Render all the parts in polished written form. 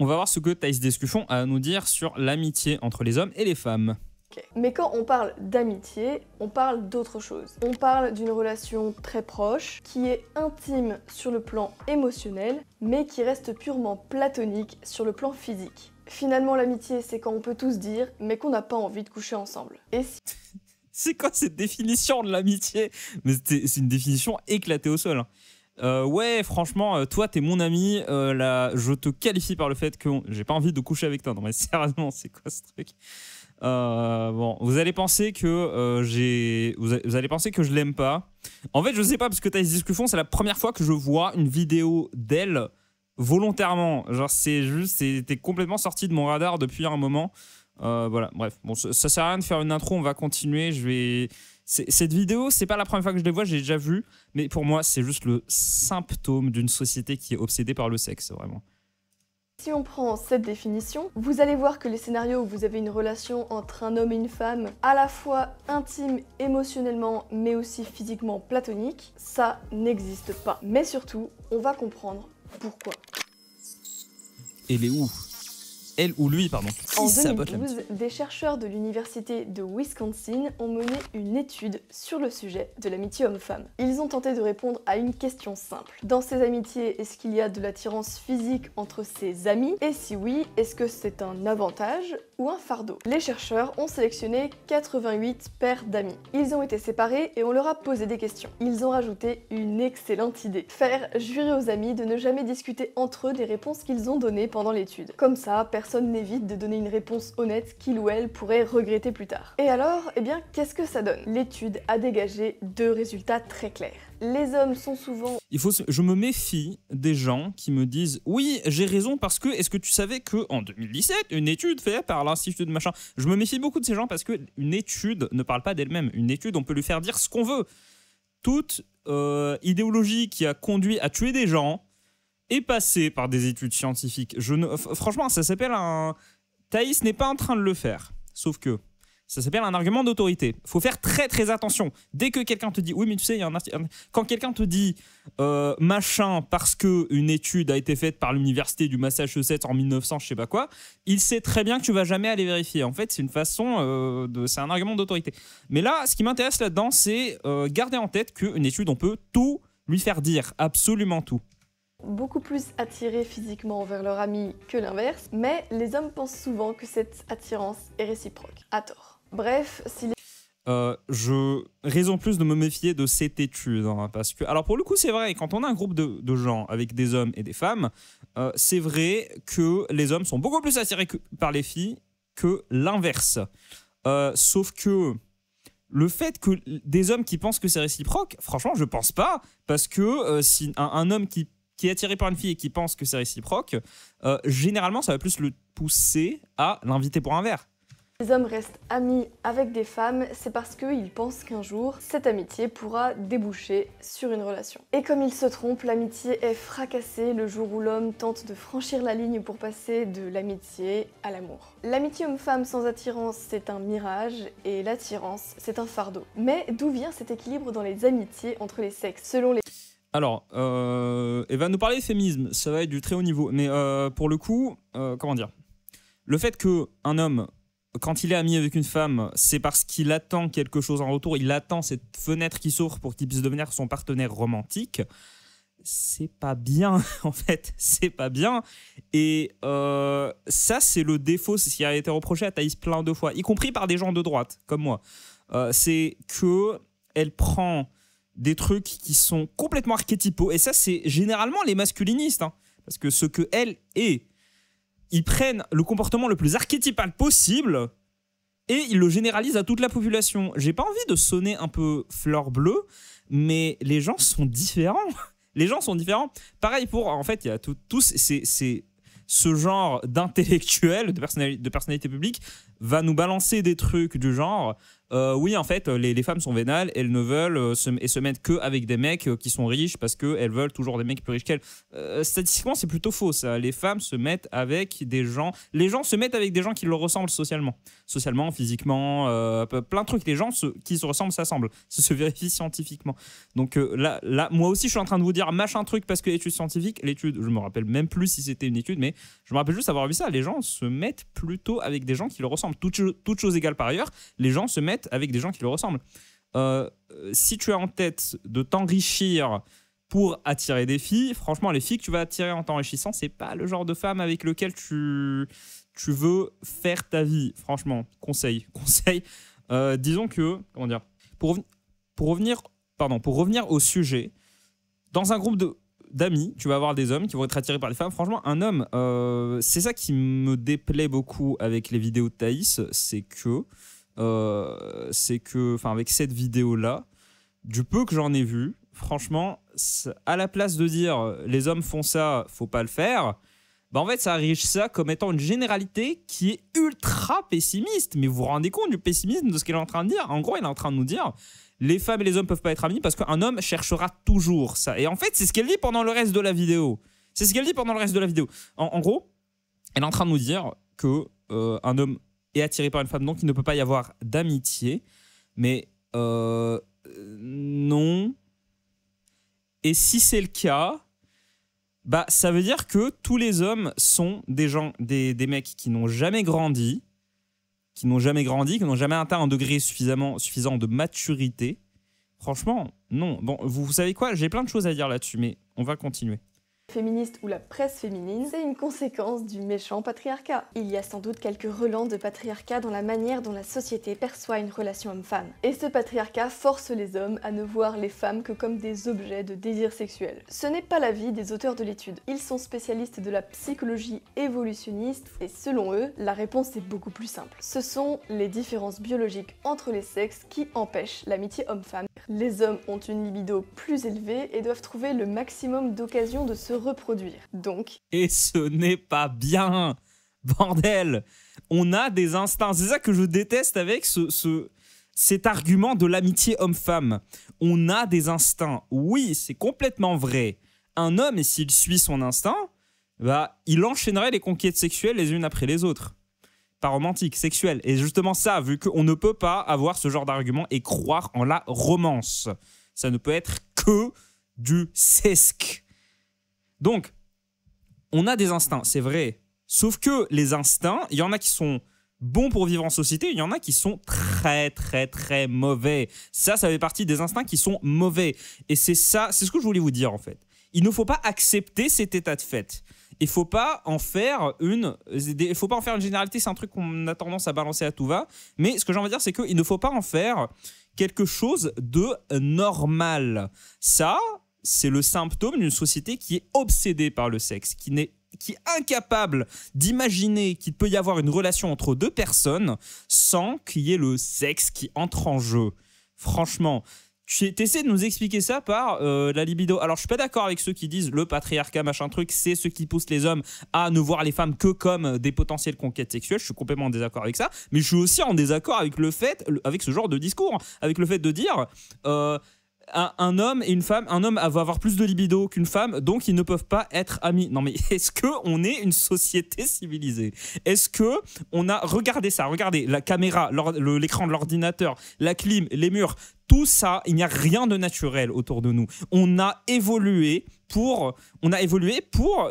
on va voir ce que Thaïs Discussion a à nous dire sur l'amitié entre les hommes et les femmes. Okay. Mais quand on parle d'amitié, on parle d'autre chose. On parle d'une relation très proche, qui est intime sur le plan émotionnel, mais qui reste purement platonique sur le plan physique. Finalement, l'amitié, c'est quand on peut tous dire, mais qu'on n'a pas envie de coucher ensemble. Et si... C'est quoi cette définition de l'amitié? Mais c'est une définition éclatée au sol. Ouais, franchement, toi, t'es mon ami. Là, je te qualifie par le fait que j'ai pas envie de coucher avec toi. Non, mais sérieusement, c'est quoi ce truc? Bon, vous allez penser que vous allez penser que je l'aime pas. En fait, je sais pas parce que Thaïs Discussion, c'est la première fois que je vois une vidéo d'elle volontairement. Genre, c'était complètement sorti de mon radar depuis un moment. Voilà, bref, bon, ça sert à rien de faire une intro. On va continuer. Cette vidéo, c'est pas la première fois que je les vois, j'ai déjà vu, mais pour moi, c'est juste le symptôme d'une société qui est obsédée par le sexe, vraiment. Si on prend cette définition, vous allez voir que les scénarios où vous avez une relation entre un homme et une femme, à la fois intime émotionnellement, mais aussi physiquement platonique, ça n'existe pas. Mais surtout, on va comprendre pourquoi. Et les où? Elle ou lui, pardon. En 2012, des chercheurs de l'université de Wisconsin ont mené une étude sur le sujet de l'amitié homme-femme. Ils ont tenté de répondre à une question simple. Dans ces amitiés, est-ce qu'il y a de l'attirance physique entre ses amis? Et si oui, est-ce que c'est un avantage ou un fardeau? Les chercheurs ont sélectionné 88 paires d'amis. Ils ont été séparés et on leur a posé des questions. Ils ont rajouté une excellente idée. Faire jurer aux amis de ne jamais discuter entre eux des réponses qu'ils ont données pendant l'étude. Comme ça, personne n'évite de donner une réponse honnête qu'il ou elle pourrait regretter plus tard. Et alors, eh bien, qu'est-ce que ça donne? L'étude a dégagé deux résultats très clairs. Les hommes sont souvent... Je me méfie des gens qui me disent « Oui, j'ai raison parce que, est-ce que tu savais qu'en 2017, une étude faite par l'Institut de machin... » Je me méfie beaucoup de ces gens parce qu'une étude ne parle pas d'elle-même. Une étude, on peut lui faire dire ce qu'on veut. Toute idéologie qui a conduit à tuer des gens est passée par des études scientifiques. Franchement, ça s'appelle un... Thaïs n'est pas en train de le faire. Sauf que... ça s'appelle un argument d'autorité. Il faut faire très très attention. Dès que quelqu'un te dit, oui mais tu sais, quand quelqu'un te dit machin parce qu'une étude a été faite par l'université du Massachusetts en 1900, je sais pas quoi, il sait très bien que tu vas jamais aller vérifier. En fait, c'est une façon, c'est un argument d'autorité. Mais là, ce qui m'intéresse là-dedans, c'est garder en tête qu'une étude, on peut tout lui faire dire, absolument tout. Beaucoup plus attirés physiquement envers leur ami que l'inverse, mais les hommes pensent souvent que cette attirance est réciproque, à tort. Bref, si les... raison plus de me méfier de cette étude, hein, parce que, alors pour le coup c'est vrai, quand on a un groupe de gens avec des hommes et des femmes, c'est vrai que les hommes sont beaucoup plus attirés par les filles que l'inverse. Sauf que le fait que des hommes qui pensent que c'est réciproque, franchement je pense pas, parce que si un homme qui est attiré par une fille et qui pense que c'est réciproque, généralement ça va plus le pousser à l'inviter pour un verre. Les hommes restent amis avec des femmes, c'est parce qu'ils pensent qu'un jour, cette amitié pourra déboucher sur une relation. Et comme ils se trompent, l'amitié est fracassée le jour où l'homme tente de franchir la ligne pour passer de l'amitié à l'amour. L'amitié homme-femme sans attirance, c'est un mirage, et l'attirance, c'est un fardeau. Mais d'où vient cet équilibre dans les amitiés entre les sexes? Selon les... Alors, elle va nous parler de féminisme, ça va être du très haut niveau, mais pour le coup, comment dire, le fait qu'un homme, quand il est ami avec une femme, c'est parce qu'il attend quelque chose en retour, il attend cette fenêtre qui s'ouvre pour qu'il puisse devenir son partenaire romantique, c'est pas bien, en fait, c'est pas bien, et ça, c'est le défaut, c'est ce qui a été reproché à Thaïs plein de fois, y compris par des gens de droite, comme moi, c'est qu'elle prend des trucs qui sont complètement archétypaux, et ça c'est généralement les masculinistes, hein, parce que ce que elle est, ils prennent le comportement le plus archétypal possible et ils le généralisent à toute la population. J'ai pas envie de sonner un peu fleur bleue, mais les gens sont différents. Les gens sont différents. Pareil pour, en fait, il y a tous ce genre d'intellectuels, de personnalité publique, va nous balancer des trucs du genre oui, en fait, les femmes sont vénales, elles ne veulent se mettre qu'avec des mecs qui sont riches parce qu'elles veulent toujours des mecs plus riches qu'elles. Statistiquement, c'est plutôt faux, ça. Les femmes se mettent avec des gens... Les gens se mettent avec des gens qui leur ressemblent socialement. Socialement, physiquement, plein de trucs. Les gens qui se ressemblent s'assemblent. Ça se vérifie scientifiquement. Donc là, moi aussi, je suis en train de vous dire machin truc parce que étude scientifique, l'étude, je me rappelle même plus si c'était une étude, mais je me rappelle juste avoir vu ça. Les gens se mettent plutôt avec des gens qui leur ressemblent. Toutes choses égales par ailleurs, les gens se mettent avec des gens qui leur ressemblent. Si tu as en tête de t'enrichir pour attirer des filles, franchement, les filles que tu vas attirer en t'enrichissant, c'est pas le genre de femme avec lequel tu veux faire ta vie. Franchement, conseil. Disons que, comment dire, pour revenir au sujet, dans un groupe d'amis, tu vas avoir des hommes qui vont être attirés par des femmes. Franchement, un homme, c'est ça qui me déplaît beaucoup avec les vidéos de Thaïs, c'est que, avec cette vidéo-là, du peu que j'en ai vu, franchement, à la place de dire les hommes font ça, faut pas le faire, bah en fait, ça arrive ça comme étant une généralité qui est ultra pessimiste. Mais vous vous rendez compte du pessimisme de ce qu'elle est en train de dire? En gros, elle est en train de nous dire les femmes et les hommes peuvent pas être amis parce qu'un homme cherchera toujours ça. Et en fait, c'est ce qu'elle dit pendant le reste de la vidéo. En gros, elle est en train de nous dire que un homme est attiré par une femme, donc il ne peut pas y avoir d'amitié. Mais non. Et si c'est le cas, bah ça veut dire que tous les hommes sont des mecs qui n'ont jamais grandi, qui n'ont jamais atteint un degré suffisant de maturité. Franchement, non. Bon, vous savez quoi? J'ai plein de choses à dire là-dessus, mais on va continuer. Féministe ou la presse féminine, c'est une conséquence du méchant patriarcat. Il y a sans doute quelques relents de patriarcat dans la manière dont la société perçoit une relation homme-femme. Et ce patriarcat force les hommes à ne voir les femmes que comme des objets de désir sexuel. Ce n'est pas l'avis des auteurs de l'étude. Ils sont spécialistes de la psychologie évolutionniste et selon eux, la réponse est beaucoup plus simple. Ce sont les différences biologiques entre les sexes qui empêchent l'amitié homme-femme. Les hommes ont une libido plus élevée et doivent trouver le maximum d'occasions de se reproduire. Donc... Et ce n'est pas bien, bordel. On a des instincts. C'est ça que je déteste avec cet argument de l'amitié homme-femme. On a des instincts. Oui, c'est complètement vrai. Un homme, s'il suit son instinct, bah, il enchaînerait les conquêtes sexuelles les unes après les autres. Pas romantique, sexuelle. Et justement ça, vu qu'on ne peut pas avoir ce genre d'argument et croire en la romance. Ça ne peut être que du sesque. Donc, on a des instincts, c'est vrai. Sauf que les instincts, il y en a qui sont bons pour vivre en société, il y en a qui sont très, très, très mauvais. Ça fait partie des instincts qui sont mauvais. Et c'est ça, c'est ce que je voulais vous dire en fait. Il ne faut pas accepter cet état de fait. Il ne faut pas en faire une généralité, c'est un truc qu'on a tendance à balancer à tout va. Mais ce que j'ai envie de dire, c'est qu'il ne faut pas en faire quelque chose de normal. Ça, c'est le symptôme d'une société qui est obsédée par le sexe, qui est incapable d'imaginer qu'il peut y avoir une relation entre deux personnes sans qu'il y ait le sexe qui entre en jeu. Franchement, tu essaies de nous expliquer ça par la libido. Alors, je suis pas d'accord avec ceux qui disent le patriarcat, machin truc, c'est ce qui pousse les hommes à ne voir les femmes que comme des potentielles conquêtes sexuelles. Je suis complètement en désaccord avec ça. Mais je suis aussi en désaccord avec avec ce genre de discours, avec le fait de dire... un homme et une femme, un homme va avoir plus de libido qu'une femme, donc ils ne peuvent pas être amis. Non mais est-ce qu'on est une société civilisée? Est-ce que on a... Regardez ça, regardez la caméra, l'écran de l'ordinateur, la clim, les murs, tout ça, il n'y a rien de naturel autour de nous. On a évolué pour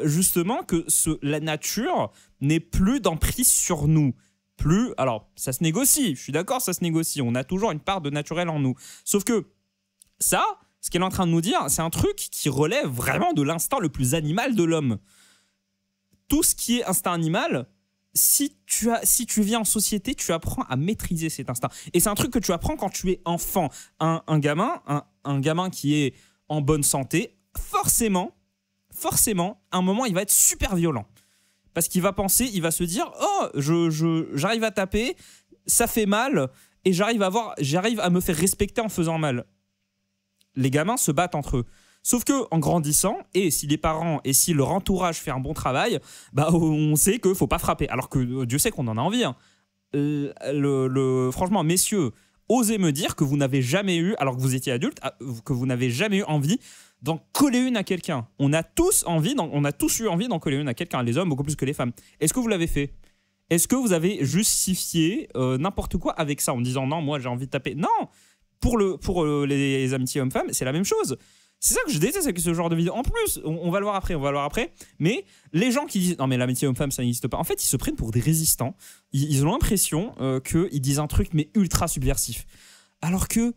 justement que la nature n'ait plus d'emprise sur nous. Alors ça se négocie, je suis d'accord, ça se négocie, on a toujours une part de naturel en nous. Sauf que ça, ce qu'elle est en train de nous dire, c'est un truc qui relève vraiment de l'instinct le plus animal de l'homme. Tout ce qui est instinct animal, si tu vis en société, tu apprends à maîtriser cet instinct. Et c'est un truc que tu apprends quand tu es enfant. Un gamin qui est en bonne santé, forcément, à un moment, il va être super violent. Parce qu'il va penser, il va se dire « Oh, j'arrive à taper, ça fait mal, et j'arrive à me faire respecter en faisant mal. » Les gamins se battent entre eux. Sauf que en grandissant, et si les parents et si leur entourage fait un bon travail, bah on sait qu'il ne faut pas frapper. Alors que Dieu sait qu'on en a envie. Hein. Franchement, messieurs, osez me dire que vous n'avez jamais eu, alors que vous étiez adulte, que vous n'avez jamais eu envie d'en coller une à quelqu'un. On a tous eu envie d'en coller une à quelqu'un, les hommes beaucoup plus que les femmes. Est-ce que vous l'avez fait? Est-ce que vous avez justifié n'importe quoi avec ça en disant non, moi j'ai envie de taper? Non, pour les amitiés hommes-femmes, c'est la même chose. C'est ça que je déteste avec ce genre de vidéo. En plus, on va le voir après, mais les gens qui disent non mais l'amitié homme-femme ça n'existe pas, en fait ils se prennent pour des résistants. Ils ont l'impression qu'ils disent un truc mais ultra subversif. Alors que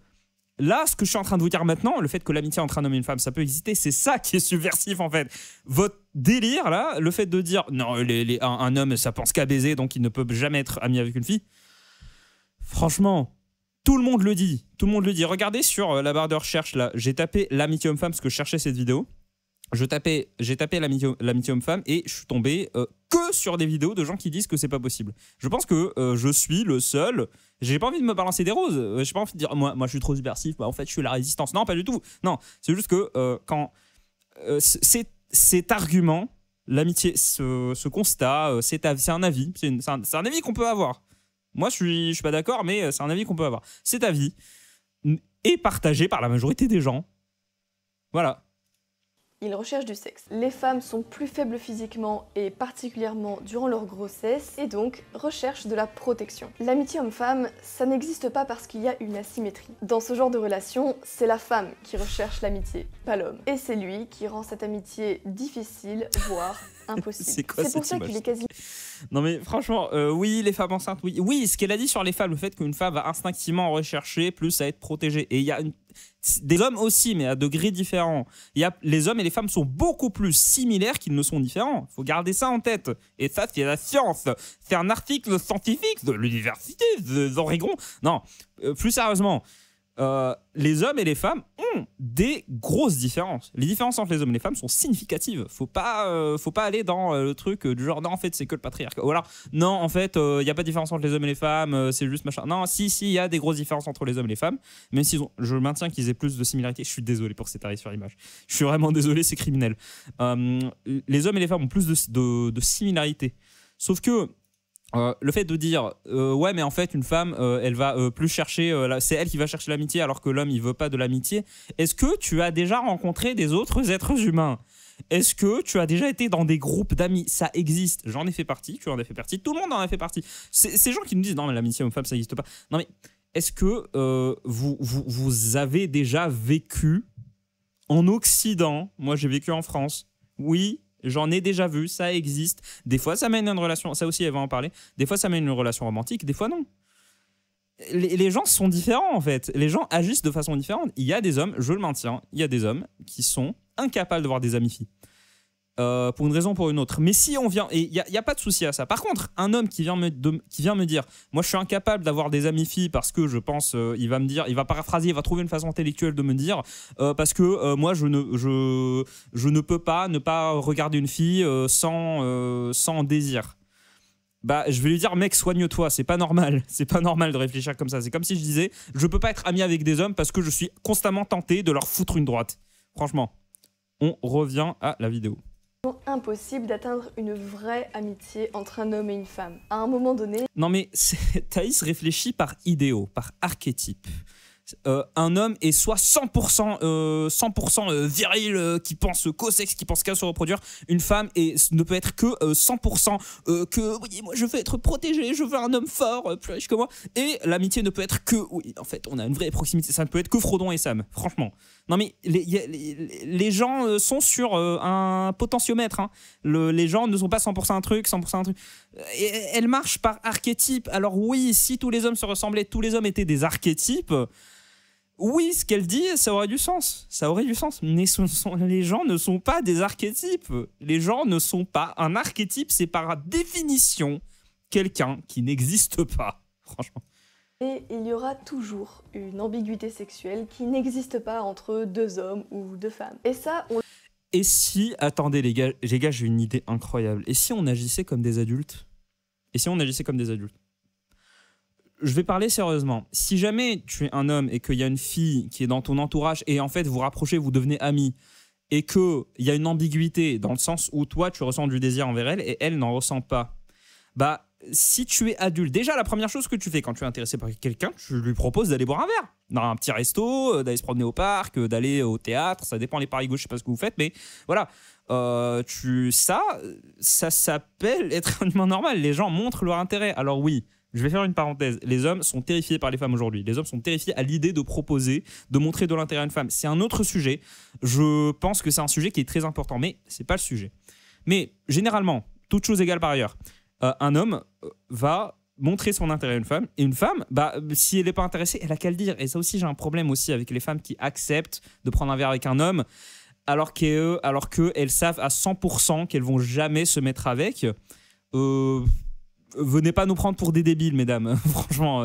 là, ce que je suis en train de vous dire maintenant, le fait que l'amitié entre un homme et une femme ça peut exister, c'est ça qui est subversif en fait. Votre délire là, le fait de dire non, un homme ça pense qu'à baiser donc il ne peut jamais être ami avec une fille. Franchement, tout le monde le dit. Regardez sur la barre de recherche là, j'ai tapé l'amitié homme-femme parce que je cherchais cette vidéo. J'ai tapé l'amitié homme-femme et je suis tombé que sur des vidéos de gens qui disent que c'est pas possible. Je pense que je suis le seul. J'ai pas envie de me balancer des roses. J'ai pas envie de dire moi je suis trop subversif. Bah, en fait je suis la résistance. Non, pas du tout. Non, c'est juste que quand cet argument, l'amitié, ce constat, c'est un avis. C'est un avis qu'on peut avoir. Moi, je suis pas d'accord, mais c'est un avis qu'on peut avoir. Cet avis est partagé par la majorité des gens. Voilà. Ils recherchent du sexe. Les femmes sont plus faibles physiquement et particulièrement durant leur grossesse et donc recherchent de la protection. L'amitié homme-femme, ça n'existe pas parce qu'il y a une asymétrie. Dans ce genre de relation, c'est la femme qui recherche l'amitié, pas l'homme. Et c'est lui qui rend cette amitié difficile, voire impossible. C'est quoi pour ça qu'il est quasi... Non mais franchement, oui, les femmes enceintes, oui. Oui, ce qu'elle a dit sur les femmes, le fait qu'une femme va instinctivement rechercher plus à être protégée. Et il y a des hommes aussi, mais à degrés différents. Les hommes et les femmes sont beaucoup plus similaires qu'ils ne sont différents. Il faut garder ça en tête. Et ça, c'est la science. C'est un article scientifique de l'université d'Oregon. Non, plus sérieusement, les hommes et les femmes ont des grosses différences. Les différences entre les hommes et les femmes sont significatives. Faut pas aller dans le truc du genre non en fait c'est que le patriarcat. Ou alors non en fait il y a pas de différence entre les hommes et les femmes, c'est juste machin. Non si il y a des grosses différences entre les hommes et les femmes, même si je maintiens qu'ils aient plus de similarités. Je suis désolé pour cet arrêt sur image. Je suis vraiment désolé, c'est criminel. Les hommes et les femmes ont plus de similarités. Sauf que le fait de dire ouais mais en fait une femme elle va plus chercher c'est elle qui va chercher l'amitié alors que l'homme il veut pas de l'amitié. Est-ce que tu as déjà rencontré des autres êtres humains? Est-ce que tu as déjà été dans des groupes d'amis? Ça existe, j'en ai fait partie, tu en as fait partie, tout le monde en a fait partie. Ces gens qui nous disent non mais l'amitié homme-femme ça n'existe pas. Non mais est-ce que vous avez déjà vécu en Occident? Moi j'ai vécu en France, oui. J'en ai déjà vu, ça existe. Des fois, ça mène à une relation, ça aussi, elle va en parler. Des fois, ça mène à une relation romantique, des fois, non. Les gens sont différents, en fait. Les gens agissent de façon différente. Il y a des hommes, je le maintiens, il y a des hommes qui sont incapables de voir des amies filles. Pour une raison ou pour une autre. Mais si on vient... Et il n'y a pas de souci à ça. Par contre, un homme qui vient me dire moi je suis incapable d'avoir des amies filles parce que je pense... il va me dire, il va paraphraser, il va trouver une façon intellectuelle de me dire parce que moi je ne peux pas ne pas regarder une fille sans désir. Bah, je vais lui dire mec soigne-toi, c'est pas normal. C'est pas normal de réfléchir comme ça. C'est comme si je disais je peux pas être ami avec des hommes parce que je suis constamment tenté de leur foutre une droite. Franchement. On revient à la vidéo. Impossible d'atteindre une vraie amitié entre un homme et une femme. À un moment donné... Non mais Thaïs réfléchit par idéaux, par archétype. Un homme est soit 100% viril, qui pense qu'au sexe, qui pense qu'à se reproduire. Une femme ne peut être que 100% que oui, moi je veux être protégée, je veux un homme fort, plus riche que moi. Et l'amitié ne peut être que oui, en fait, on a une vraie proximité. Ça ne peut être que Frodon et Sam, franchement. Non mais les gens sont sur un potentiomètre. Hein. Les gens ne sont pas 100% un truc, 100% un truc. Et elle marche par archétype. Alors oui, si tous les hommes se ressemblaient, tous les hommes étaient des archétypes. Oui, ce qu'elle dit, ça aurait du sens. Ça aurait du sens. Mais les gens ne sont pas des archétypes. Les gens ne sont pas. Un archétype, c'est par définition quelqu'un qui n'existe pas. Franchement. Et il y aura toujours une ambiguïté sexuelle qui n'existe pas entre deux hommes ou deux femmes. Et ça, on... Et si... Attendez les gars, j'ai une idée incroyable. Et si on agissait comme des adultes? Je vais parler sérieusement. Si jamais tu es un homme et qu'il y a une fille qui est dans ton entourage et en fait vous rapprochez, vous devenez amis et qu'il y a une ambiguïté dans le sens où toi tu ressens du désir envers elle et elle n'en ressent pas, bah si tu es adulte, déjà la première chose que tu fais quand tu es intéressé par quelqu'un, tu lui proposes d'aller boire un verre dans un petit resto, d'aller se promener au parc, d'aller au théâtre, ça dépend les paris gauche, je sais pas ce que vous faites, mais voilà. Ça s'appelle être un humain normal. Les gens montrent leur intérêt. Alors oui, je vais faire une parenthèse. Les hommes sont terrifiés par les femmes aujourd'hui. Les hommes sont terrifiés à l'idée de proposer, de montrer de l'intérêt à une femme. C'est un autre sujet. Je pense que c'est un sujet qui est très important, mais c'est pas le sujet. Mais généralement, toute chose égale par ailleurs, un homme va montrer son intérêt à une femme, et une femme, si elle n'est pas intéressée, elle a qu'à le dire. Et ça aussi, j'ai un problème aussi avec les femmes qui acceptent de prendre un verre avec un homme alors qu'elles savent à 100% qu'elles vont jamais se mettre avec. Venez pas nous prendre pour des débiles, mesdames. Franchement,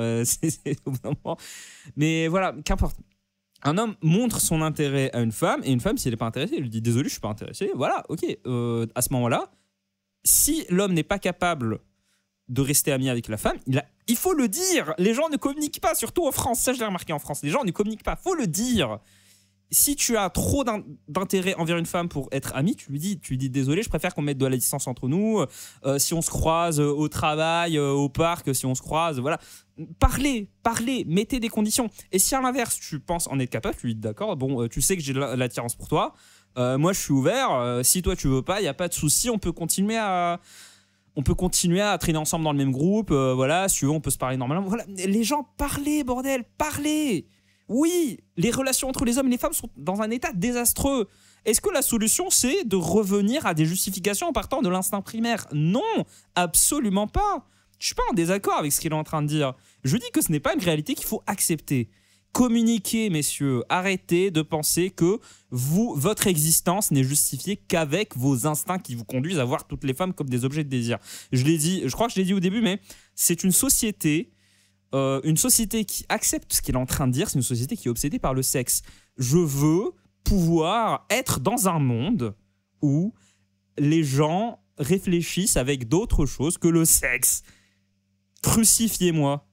mais voilà, qu'importe. Un homme montre son intérêt à une femme, et une femme, si elle n'est pas intéressée, elle lui dit désolé, je suis pas intéressé. Voilà, ok. À ce moment-là, si l'homme n'est pas capable de rester ami avec la femme, il faut le dire. Les gens ne communiquent pas, surtout en France. Ça, je l'ai remarqué en France. Les gens ne communiquent pas. Faut le dire. Si tu as trop d'intérêt envers une femme pour être ami, tu lui dis désolé, je préfère qu'on mette de la distance entre nous. Si on se croise au travail, au parc, si on se croise, voilà. Parlez, mettez des conditions. Et si à l'inverse, tu penses en être capable, tu lui dis d'accord, bon, tu sais que j'ai l'attirance pour toi. Moi, je suis ouvert. Si toi, tu veux pas, il n'y a pas de souci. On peut continuer à traîner ensemble dans le même groupe. Voilà, si tu veux, on peut se parler normalement. Voilà, les gens, parlez, bordel, parlez. Oui, les relations entre les hommes et les femmes sont dans un état désastreux. Est-ce que la solution, c'est de revenir à des justifications en partant de l'instinct primaire? Non, absolument pas. Je suis pas en désaccord avec ce qu'il est en train de dire. Je dis que ce n'est pas une réalité qu'il faut accepter. Communiquez, messieurs. Arrêtez de penser que votre existence n'est justifiée qu'avec vos instincts qui vous conduisent à voir toutes les femmes comme des objets de désir. Je crois que je l'ai dit au début, mais c'est une société qui accepte ce qu'il est en train de dire. C'est une société qui est obsédée par le sexe. Je veux pouvoir être dans un monde où les gens réfléchissent avec d'autres choses que le sexe. Crucifiez-moi.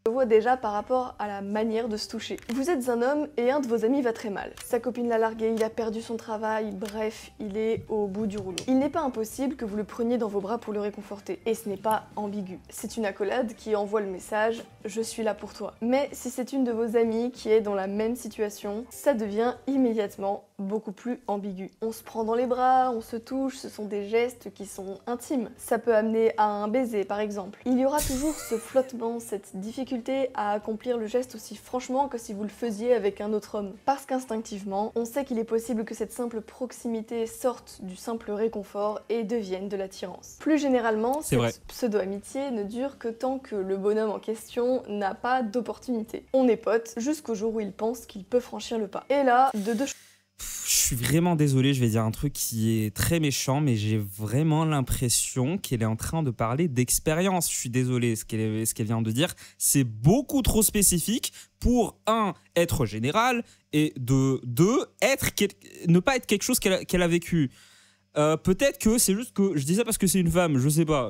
Je vois déjà par rapport à la manière de se toucher. Vous êtes un homme et un de vos amis va très mal. Sa copine l'a largué, il a perdu son travail, bref, il est au bout du rouleau. Il n'est pas impossible que vous le preniez dans vos bras pour le réconforter. Et ce n'est pas ambigu. C'est une accolade qui envoie le message « je suis là pour toi ». Mais si c'est une de vos amies qui est dans la même situation, ça devient immédiatement beaucoup plus ambigu. On se prend dans les bras, on se touche, ce sont des gestes qui sont intimes. Ça peut amener à un baiser par exemple. Il y aura toujours ce flottement, cette difficulté à accomplir le geste aussi franchement que si vous le faisiez avec un autre homme. Parce qu'instinctivement, on sait qu'il est possible que cette simple proximité sorte du simple réconfort et devienne de l'attirance. Plus généralement, cette pseudo-amitié ne dure que tant que le bonhomme en question n'a pas d'opportunité. On est potes jusqu'au jour où il pense qu'il peut franchir le pas. Et là, de deux choses. Je suis vraiment désolé, je vais dire un truc qui est très méchant, mais j'ai vraiment l'impression qu'elle est en train de parler d'expérience. Je suis désolé, ce qu'elle vient de dire, c'est beaucoup trop spécifique pour, un, être général, et deux, ne pas être quelque chose qu'elle a vécu. Peut-être que c'est juste que je dis ça parce que c'est une femme, je sais pas.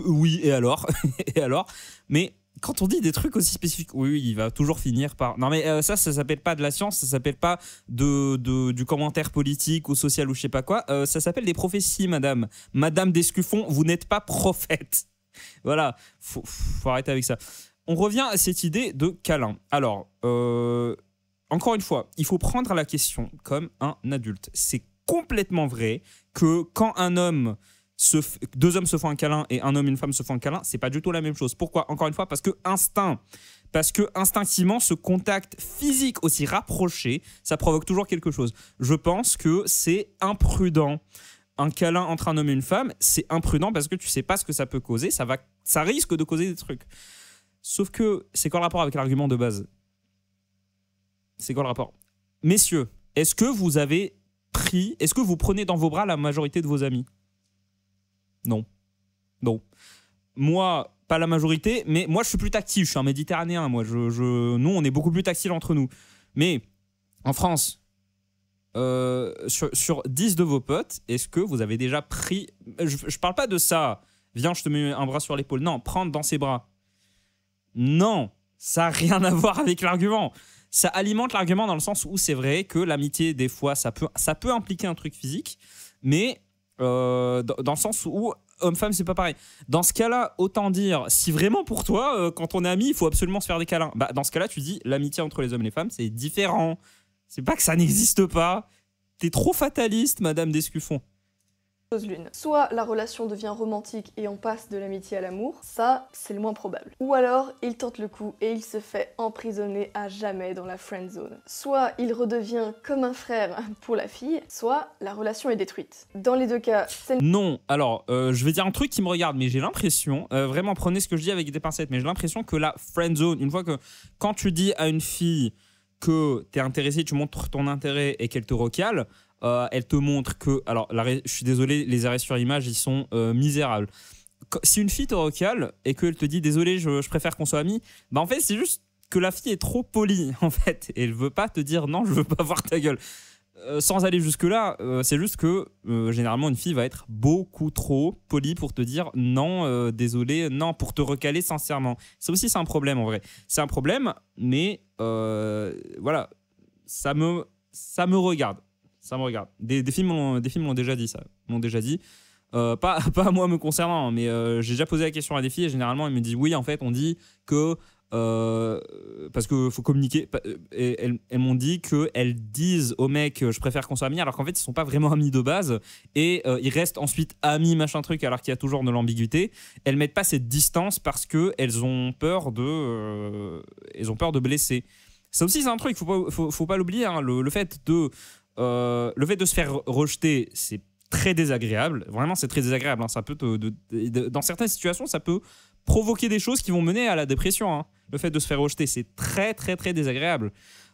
Oui, et alors et alors. Mais quand on dit des trucs aussi spécifiques, oui, il va toujours finir par... Non mais ça s'appelle pas de la science, ça s'appelle pas du commentaire politique ou social ou je sais pas quoi, ça s'appelle des prophéties, madame. Madame Descuffon, vous n'êtes pas prophète. Voilà, faut arrêter avec ça. On revient à cette idée de câlin. Alors, encore une fois, il faut prendre la question comme un adulte. C'est complètement vrai que quand deux hommes se font un câlin et un homme et une femme se font un câlin, c'est pas du tout la même chose. Pourquoi? Encore une fois, parce que instinctivement, ce contact physique aussi rapproché, ça provoque toujours quelque chose. Je pense que c'est imprudent. Un câlin entre un homme et une femme, c'est imprudent parce que tu sais pas ce que ça peut causer. Ça risque de causer des trucs. Sauf que c'est quoi le rapport avec l'argument de base? C'est quoi le rapport? Messieurs, est-ce que vous prenez dans vos bras la majorité de vos amis? Non. Moi, pas la majorité, mais moi je suis plus tactile, je suis un méditerranéen. Nous, on est beaucoup plus tactile entre nous. Mais en France, sur 10 de vos potes, est-ce que vous avez déjà pris... Je parle pas de ça, viens, je te mets un bras sur l'épaule. Non, prendre dans ses bras. Non, ça n'a rien à voir avec l'argument. Ça alimente l'argument dans le sens où c'est vrai que l'amitié, des fois, ça peut impliquer un truc physique, mais... dans le sens où homme-femme, c'est pas pareil. Dans ce cas-là, autant dire, si vraiment pour toi, quand on est amis, il faut absolument se faire des câlins. Bah, dans ce cas-là, tu dis, l'amitié entre les hommes et les femmes, c'est différent. C'est pas que ça n'existe pas. T'es trop fataliste, Madame Descuffon. L'une. Soit la relation devient romantique et on passe de l'amitié à l'amour, ça c'est le moins probable. Ou alors il tente le coup et il se fait emprisonner à jamais dans la friend zone. Soit il redevient comme un frère pour la fille, soit la relation est détruite. Dans les deux cas, c'est... Non, alors je vais dire un truc qui me regarde, mais j'ai l'impression, vraiment prenez ce que je dis avec des pincettes, mais j'ai l'impression que la friend zone, une fois que quand tu dis à une fille que t'es intéressé, tu montres ton intérêt et qu'elle te recale, elle te montre que... Alors, je suis désolé, les arrêts sur image, ils sont misérables. Si une fille te recale et qu'elle te dit « Désolé, je préfère qu'on soit amis », bah en fait, c'est juste que la fille est trop polie, en fait. Et elle veut pas te dire « Non, je veux pas voir ta gueule ». Sans aller jusque-là, c'est juste que généralement, une fille va être beaucoup trop polie pour te dire « Non, désolé, non », pour te recaler sincèrement. Ça aussi, c'est un problème, en vrai. C'est un problème, mais voilà, ça me regarde. Ça me regarde. Des films l'ont déjà dit, ça. M'ont déjà dit. Pas moi me concernant, mais j'ai déjà posé la question à des filles et généralement elles me disent oui, en fait, on dit que parce qu'il faut communiquer. Et elles m'ont dit qu'elles disent aux mecs je préfère qu'on soit amis, alors qu'en fait ils sont pas vraiment amis de base et ils restent ensuite amis machin truc alors qu'il y a toujours de l'ambiguïté. Elles mettent pas cette distance parce qu'elles ont peur de blesser. Ça aussi c'est un truc, faut pas l'oublier, hein, le fait de se faire rejeter, c'est très désagréable. Vraiment, c'est très désagréable. Hein. Ça peut dans certaines situations, ça peut provoquer des choses qui vont mener à la dépression. Hein. Le fait de se faire rejeter, c'est très, très, très désagréable.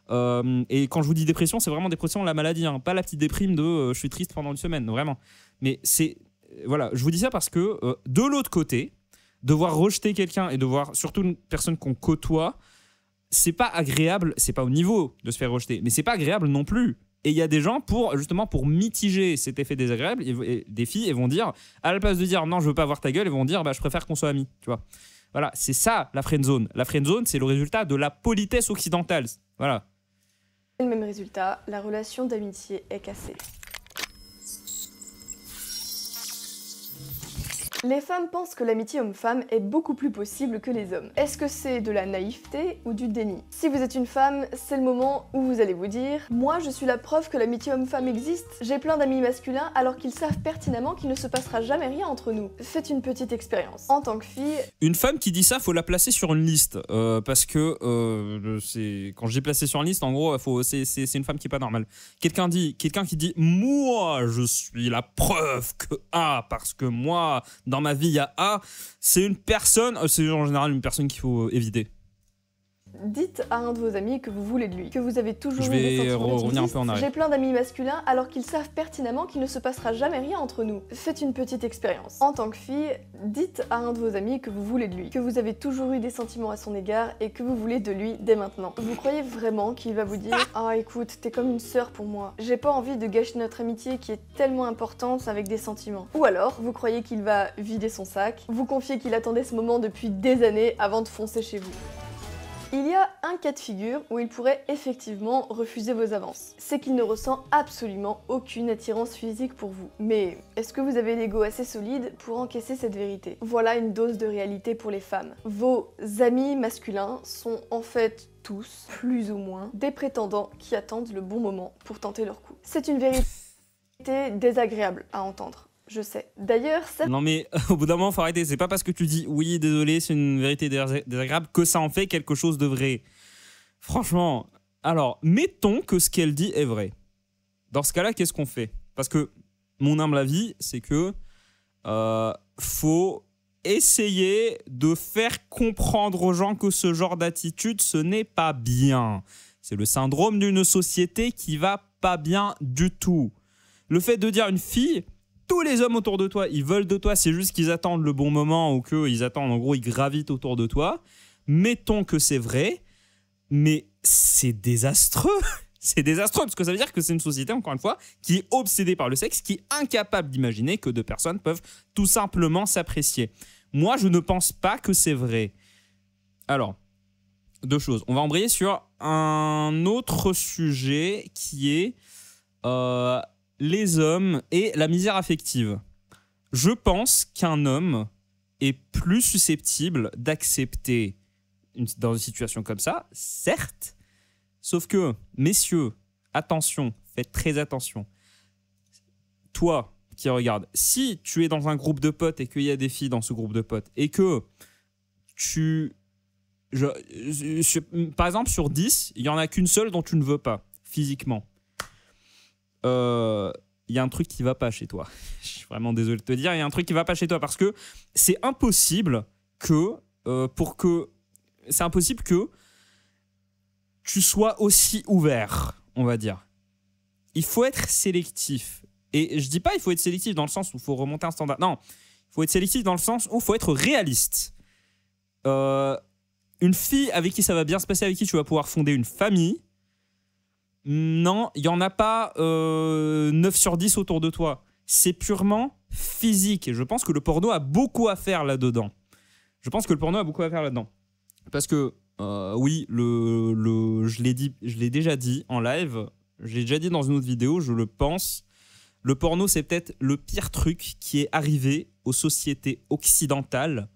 Et quand je vous dis dépression, c'est vraiment dépression, la maladie. Hein. Pas la petite déprime de je suis triste pendant une semaine. Vraiment. Mais c'est... Voilà, je vous dis ça parce que de l'autre côté, devoir rejeter quelqu'un et de voir surtout une personne qu'on côtoie, c'est pas agréable. C'est pas au niveau de se faire rejeter. Mais c'est pas agréable non plus. Et il y a des gens, justement pour mitiger cet effet désagréable, et des filles, elles vont dire, à la place de dire non, je veux pas voir ta gueule, elles vont dire bah, je préfère qu'on soit amis. Tu vois. Voilà, c'est ça la friendzone. La friendzone, c'est le résultat de la politesse occidentale. Voilà. Le même résultat, la relation d'amitié est cassée. Les femmes pensent que l'amitié homme-femme est beaucoup plus possible que les hommes. Est-ce que c'est de la naïveté ou du déni? Si vous êtes une femme, c'est le moment où vous allez vous dire « Moi, je suis la preuve que l'amitié homme-femme existe. J'ai plein d'amis masculins alors qu'ils savent pertinemment qu'il ne se passera jamais rien entre nous. » Faites une petite expérience. En tant que fille... Une femme qui dit ça, faut la placer sur une liste. Parce que quand je dis placer sur une liste, en gros, c'est une femme qui est pas normale. Quelqu'un qui dit « Moi, je suis la preuve que A, parce que moi... dans ma vie il y a A », c'est une personne, c'est en général une personne qu'il faut éviter. Dites à un de vos amis que vous voulez de lui, que vous avez toujours je eu des vais sentiments revenir un peu en arrière. J'ai plein d'amis masculins alors qu'ils savent pertinemment qu'il ne se passera jamais rien entre nous. Faites une petite expérience. En tant que fille, dites à un de vos amis que vous voulez de lui, que vous avez toujours eu des sentiments à son égard et que vous voulez de lui dès maintenant. Vous croyez vraiment qu'il va vous dire « Ah écoute, t'es comme une sœur pour moi. J'ai pas envie de gâcher notre amitié qui est tellement importante avec des sentiments. » Ou alors, vous croyez qu'il va vider son sac, vous confiez qu'il attendait ce moment depuis des années avant de foncer chez vous. Il y a un cas de figure où il pourrait effectivement refuser vos avances. C'est qu'il ne ressent absolument aucune attirance physique pour vous. Mais est-ce que vous avez l'ego assez solide pour encaisser cette vérité? Voilà une dose de réalité pour les femmes. Vos amis masculins sont en fait tous, plus ou moins, des prétendants qui attendent le bon moment pour tenter leur coup. C'est une vérité désagréable à entendre. Je sais. D'ailleurs, ça... Non mais au bout d'un moment, faut arrêter. C'est pas parce que tu dis oui, désolé, c'est une vérité désagréable que ça en fait quelque chose de vrai. Franchement, alors, mettons que ce qu'elle dit est vrai. Dans ce cas-là, qu'est-ce qu'on fait? Parce que mon humble avis, c'est que faut essayer de faire comprendre aux gens que ce genre d'attitude, ce n'est pas bien. C'est le syndrome d'une société qui va pas bien du tout. Le fait de dire à une fille... Tous les hommes autour de toi, ils veulent de toi, c'est juste qu'ils attendent le bon moment ou qu'ils attendent, en gros, ils gravitent autour de toi. Mettons que c'est vrai, mais c'est désastreux. C'est désastreux parce que ça veut dire que c'est une société, encore une fois, qui est obsédée par le sexe, qui est incapable d'imaginer que deux personnes peuvent tout simplement s'apprécier. Moi, je ne pense pas que c'est vrai. Alors, deux choses. On va embrayer sur un autre sujet qui est... les hommes et la misère affective. Je pense qu'un homme est plus susceptible d'accepter dans une situation comme ça, certes, sauf que, messieurs, attention, faites très attention. Toi qui regarde, si tu es dans un groupe de potes et qu'il y a des filles dans ce groupe de potes et que par exemple, sur 10, il n'y en a qu'une seule dont tu ne veux pas, physiquement. Il y a un truc qui ne va pas chez toi. Je suis vraiment désolé de te dire, il y a un truc qui ne va pas chez toi parce que c'est impossible que, c'est impossible que tu sois aussi ouvert, on va dire. Il faut être sélectif. Et je dis pas il faut être sélectif dans le sens où il faut remonter un standard. Non, il faut être sélectif dans le sens où il faut être réaliste. Une fille avec qui ça va bien se passer, avec qui tu vas pouvoir fonder une famille, non, il n'y en a pas 9 sur 10 autour de toi. C'est purement physique. Et je pense que le porno a beaucoup à faire là-dedans. Parce que, oui, je l'ai déjà dit en live, je l'ai déjà dit dans une autre vidéo, je le pense. Le porno, c'est peut-être le pire truc qui est arrivé aux sociétés occidentales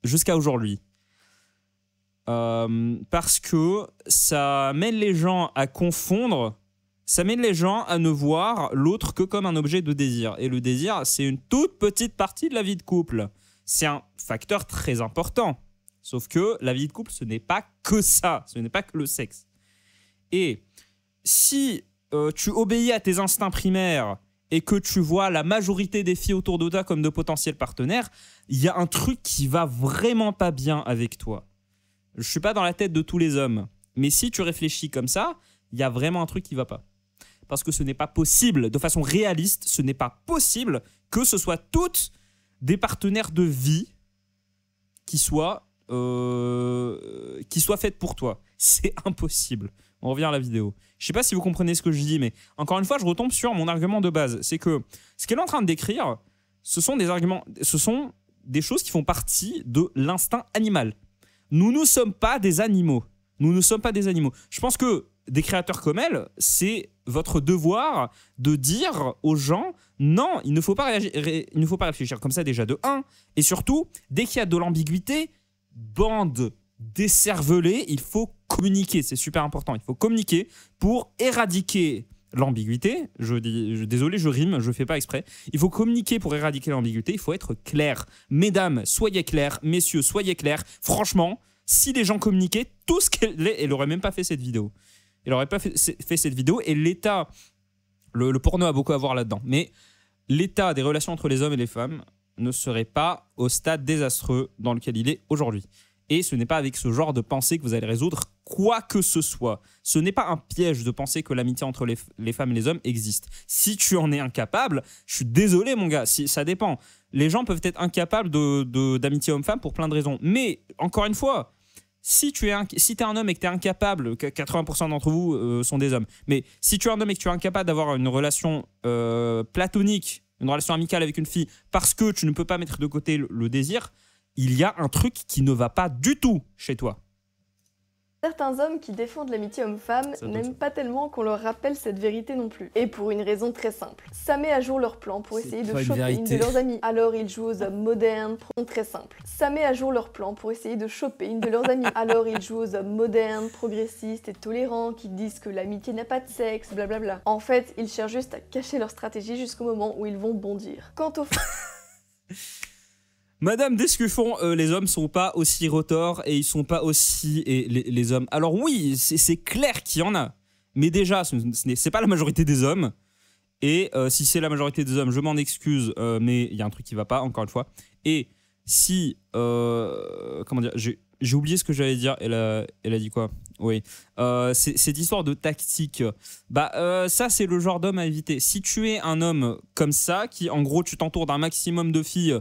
jusqu'à aujourd'hui. Parce que ça mène les gens à confondre, ça mène les gens à ne voir l'autre que comme un objet de désir. Et le désir, c'est une toute petite partie de la vie de couple. C'est un facteur très important. Sauf que la vie de couple, ce n'est pas que ça, ce n'est pas que le sexe. Et si tu obéis à tes instincts primaires et que tu vois la majorité des filles autour de toi comme de potentiels partenaires, il y a un truc qui va vraiment pas bien avec toi. Je suis pas dans la tête de tous les hommes, mais si tu réfléchis comme ça, il y a vraiment un truc qui va pas. Parce que ce n'est pas possible, de façon réaliste, ce n'est pas possible que ce soit toutes des partenaires de vie qui soient faites pour toi. C'est impossible. On revient à la vidéo. Je sais pas si vous comprenez ce que je dis, mais encore une fois, je retombe sur mon argument de base. C'est que ce qu'elle est en train de décrire, ce sont des arguments, ce sont des choses qui font partie de l'instinct animal. Nous ne sommes pas des animaux. Je pense que des créateurs comme elle, c'est votre devoir de dire aux gens non, il ne faut pas réfléchir comme ça déjà de 1. Et surtout, dès qu'il y a de l'ambiguïté, bande décervelée, il faut communiquer. C'est super important. Il faut communiquer pour éradiquer l'ambiguïté. Désolé, je rime, je fais pas exprès. Il faut communiquer pour éradiquer l'ambiguïté. Il faut être clair. Mesdames, soyez clairs. Messieurs, soyez clairs. Franchement, si les gens communiquaient, tout ce qu'elle est, elle aurait même pas fait cette vidéo. Elle aurait pas fait cette vidéo. Et l'état, le porno a beaucoup à voir là-dedans. Mais l'état des relations entre les hommes et les femmes ne serait pas au stade désastreux dans lequel il est aujourd'hui. Et ce n'est pas avec ce genre de pensée que vous allez résoudre quoi que ce soit. Ce n'est pas un piège de penser que l'amitié entre les femmes et les hommes existe. Si tu en es incapable, je suis désolé mon gars, ça dépend. Les gens peuvent être incapables d'amitié homme-femme pour plein de raisons. Mais encore une fois, si tu es un homme et que tu es incapable, 80% d'entre vous sont des hommes, mais si tu es un homme et que tu es incapable d'avoir une relation platonique, une relation amicale avec une fille parce que tu ne peux pas mettre de côté le désir, il y a un truc qui ne va pas du tout chez toi. Certains hommes qui défendent l'amitié homme-femme n'aiment pas tellement qu'on leur rappelle cette vérité non plus. Et pour une raison très simple. Ça met à jour leur plan pour essayer de choper une de leurs amies. Alors ils jouent aux hommes modernes, très simple. Ça met à jour leur plan pour essayer de choper une de leurs amies. Alors ils jouent aux hommes modernes, progressistes et tolérants qui disent que l'amitié n'a pas de sexe, blablabla. En fait, ils cherchent juste à cacher leur stratégie jusqu'au moment où ils vont bondir. Quant au... Madame Descuffon, les hommes sont pas aussi retors et ils sont pas aussi les hommes. Alors oui, c'est clair qu'il y en a, mais déjà c'est pas la majorité des hommes. Et si c'est la majorité des hommes, je m'en excuse, mais il y a un truc qui va pas, encore une fois. Et si comment dire, j'ai oublié ce que j'allais dire. Elle a dit quoi? Oui, cette histoire de tactique. Ça c'est le genre d'homme à éviter. Si tu es un homme comme ça, qui en gros tu t'entoures d'un maximum de filles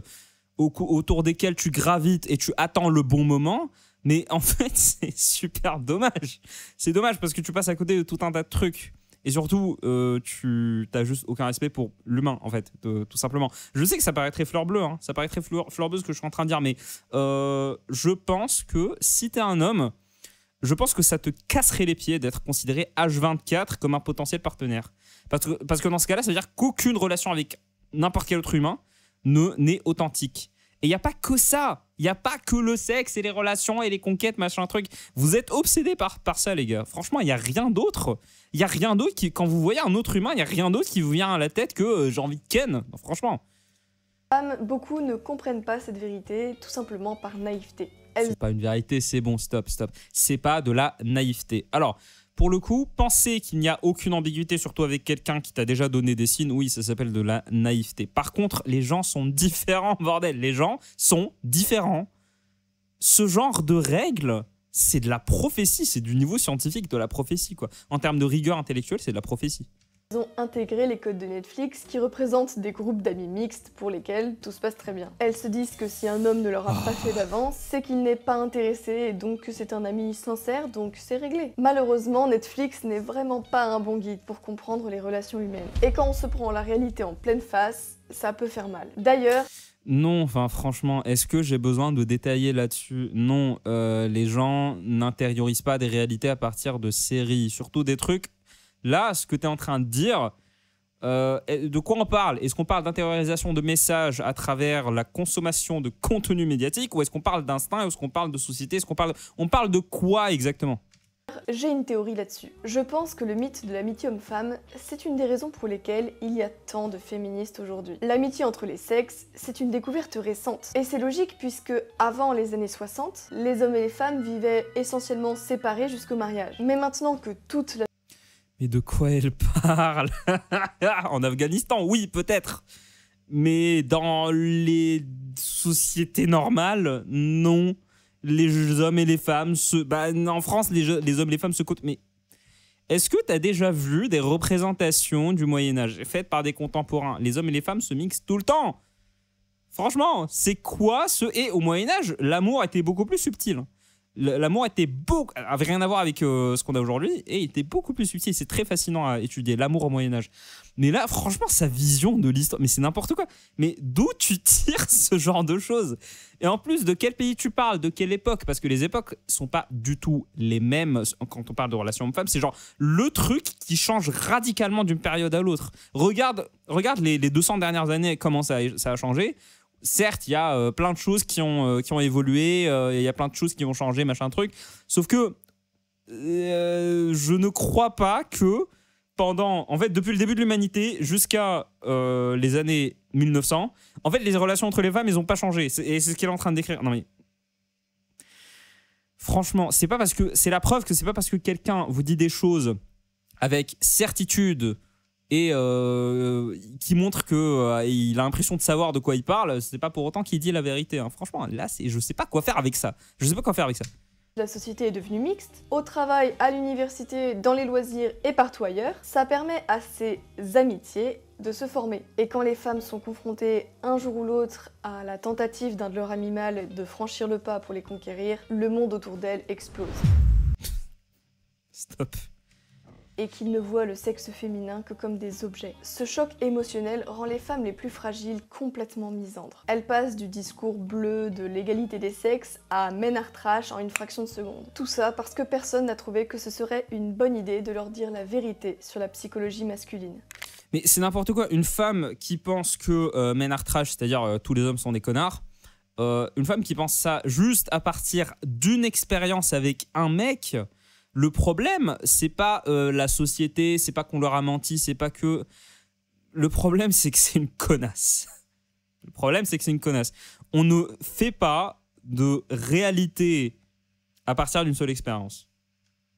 autour desquelles tu gravites et tu attends le bon moment, mais en fait c'est super dommage. C'est dommage parce que tu passes à côté de tout un tas de trucs et surtout tu n'as juste aucun respect pour l'humain en fait, tout simplement. Je sais que ça paraît très fleur bleue, hein, ça paraît très fleur bleue ce que je suis en train de dire, mais je pense que si t'es un homme, je pense que ça te casserait les pieds d'être considéré H24 comme un potentiel partenaire, parce que dans ce cas-là ça veut dire qu'aucune relation avec n'importe quel autre humain n'est authentique. Et il n'y a pas que ça. Il n'y a pas que le sexe et les relations et les conquêtes, machin truc. Vous êtes obsédés par ça, les gars. Franchement, il n'y a rien d'autre. Il n'y a rien d'autre qui, quand vous voyez un autre humain, il n'y a rien d'autre qui vous vient à la tête que j'ai envie de ken. Franchement. Beaucoup ne comprennent pas cette vérité, tout simplement par naïveté. C'est pas une vérité, c'est bon, stop. C'est pas de la naïveté. Alors, pour le coup, penser qu'il n'y a aucune ambiguïté, surtout avec quelqu'un qui t'a déjà donné des signes, oui, ça s'appelle de la naïveté. Par contre, les gens sont différents, bordel. Les gens sont différents. Ce genre de règles, c'est de la prophétie, c'est du niveau scientifique de la prophétie, quoi. En termes de rigueur intellectuelle, c'est de la prophétie. Ils ont intégré les codes de Netflix qui représentent des groupes d'amis mixtes pour lesquels tout se passe très bien. Elles se disent que si un homme ne leur a pas fait d'avance, c'est qu'il n'est pas intéressé et donc que c'est un ami sincère, donc c'est réglé. Malheureusement, Netflix n'est vraiment pas un bon guide pour comprendre les relations humaines. Et quand on se prend la réalité en pleine face, ça peut faire mal. D'ailleurs... Non, enfin franchement, est-ce que j'ai besoin de détailler là-dessus? Non, les gens n'intériorisent pas des réalités à partir de séries, surtout des trucs. Là, ce que tu es en train de dire, de quoi on parle? Est-ce qu'on parle d'intériorisation de messages à travers la consommation de contenu médiatique, ou est-ce qu'on parle d'instinct, est-ce qu'on parle de société, on parle de quoi exactement? J'ai une théorie là-dessus. Je pense que le mythe de l'amitié homme-femme, c'est une des raisons pour lesquelles il y a tant de féministes aujourd'hui. L'amitié entre les sexes, c'est une découverte récente. Et c'est logique puisque, avant les années 60, les hommes et les femmes vivaient essentiellement séparés jusqu'au mariage. Mais maintenant que toute la... Mais de quoi elle parle? En Afghanistan, oui, peut-être. Mais dans les sociétés normales, non. Les hommes et les femmes en France, les hommes et les femmes se côtoient. Mais est-ce que tu as déjà vu des représentations du Moyen-Âge faites par des contemporains? Les hommes et les femmes se mixent tout le temps. Franchement, c'est quoi ce... Et au Moyen-Âge, l'amour était beaucoup plus subtil. L'amour avait rien à voir avec ce qu'on a aujourd'hui et était beaucoup plus subtil. C'est très fascinant à étudier, l'amour au Moyen-Âge. Mais là, franchement, sa vision de l'histoire, mais c'est n'importe quoi. Mais d'où tu tires ce genre de choses? Et en plus, de quel pays tu parles? De quelle époque? Parce que les époques sont pas du tout les mêmes quand on parle de relations hommes-femmes. C'est genre le truc qui change radicalement d'une période à l'autre. Regarde les 200 dernières années, comment ça a changé. Certes, il y a plein de choses qui ont évolué, il y a plein de choses qui ont changé, machin truc. Sauf que je ne crois pas que depuis le début de l'humanité jusqu'à les années 1900, en fait, les relations entre les femmes, elles n'ont pas changé. Et c'est ce qu'elle est en train de décrire. Non mais, franchement, c'est la preuve que c'est pas parce que quelqu'un vous dit des choses avec certitude et qui montre qu'il a l'impression de savoir de quoi il parle, c'est pas pour autant qu'il dit la vérité. Hein. Franchement, là, je sais pas quoi faire avec ça. La société est devenue mixte. Au travail, à l'université, dans les loisirs et partout ailleurs, ça permet à ces amitiés de se former. Et quand les femmes sont confrontées un jour ou l'autre à la tentative d'un de leurs amis mâles de franchir le pas pour les conquérir, le monde autour d'elles explose. Stop. Et qu'ils ne voient le sexe féminin que comme des objets. Ce choc émotionnel rend les femmes les plus fragiles complètement misandres. Elles passent du discours bleu de l'égalité des sexes à men are trash en une fraction de seconde. Tout ça parce que personne n'a trouvé que ce serait une bonne idée de leur dire la vérité sur la psychologie masculine. Mais c'est n'importe quoi. Une femme qui pense que men are trash, c'est-à-dire tous les hommes sont des connards, une femme qui pense ça juste à partir d'une expérience avec un mec... Le problème, c'est pas la société, c'est pas qu'on leur a menti, c'est pas que... Le problème, c'est que c'est une connasse. On ne fait pas de réalité à partir d'une seule expérience.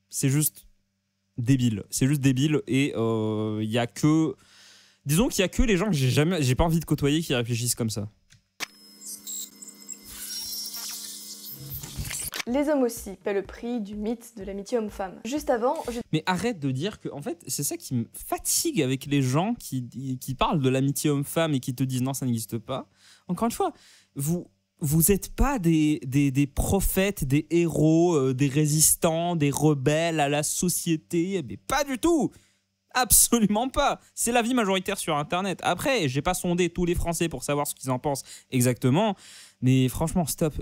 C'est juste débile. Et il y a que... Disons qu'il y a que les gens que j'ai pas envie de côtoyer qui réfléchissent comme ça. Les hommes aussi paient le prix du mythe de l'amitié homme-femme. Juste avant, Mais arrête de dire que, en fait, c'est ça qui me fatigue avec les gens qui parlent de l'amitié homme-femme et qui te disent non, ça n'existe pas. Encore une fois, vous êtes pas des prophètes, des héros, des résistants, des rebelles à la société, mais pas du tout. Absolument pas. C'est l'avis majoritaire sur Internet. Après, j'ai pas sondé tous les Français pour savoir ce qu'ils en pensent exactement. Mais franchement, stop.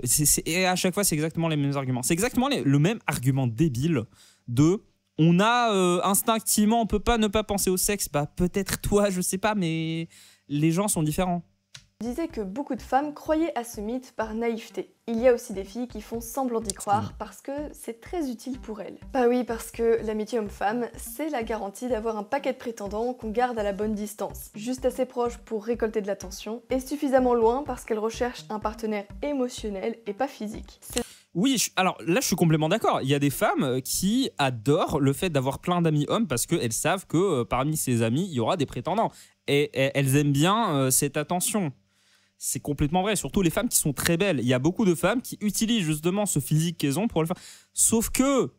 Et à chaque fois, c'est exactement les mêmes arguments. C'est exactement le même argument débile de... On a instinctivement, on peut pas ne pas penser au sexe. Bah peut-être toi, je sais pas, mais les gens sont différents. Je disais que beaucoup de femmes croyaient à ce mythe par naïveté. Il y a aussi des filles qui font semblant d'y croire parce que c'est très utile pour elles. Bah oui, parce que l'amitié homme-femme, c'est la garantie d'avoir un paquet de prétendants qu'on garde à la bonne distance, juste assez proche pour récolter de l'attention, et suffisamment loin parce qu'elles recherchent un partenaire émotionnel et pas physique. Oui, alors là je suis complètement d'accord. Il y a des femmes qui adorent le fait d'avoir plein d'amis hommes parce qu'elles savent que parmi ces amis, il y aura des prétendants. Et elles aiment bien cette attention. C'est complètement vrai, surtout les femmes qui sont très belles. Il y a beaucoup de femmes qui utilisent justement ce physique qu'elles ont pour le faire. Sauf que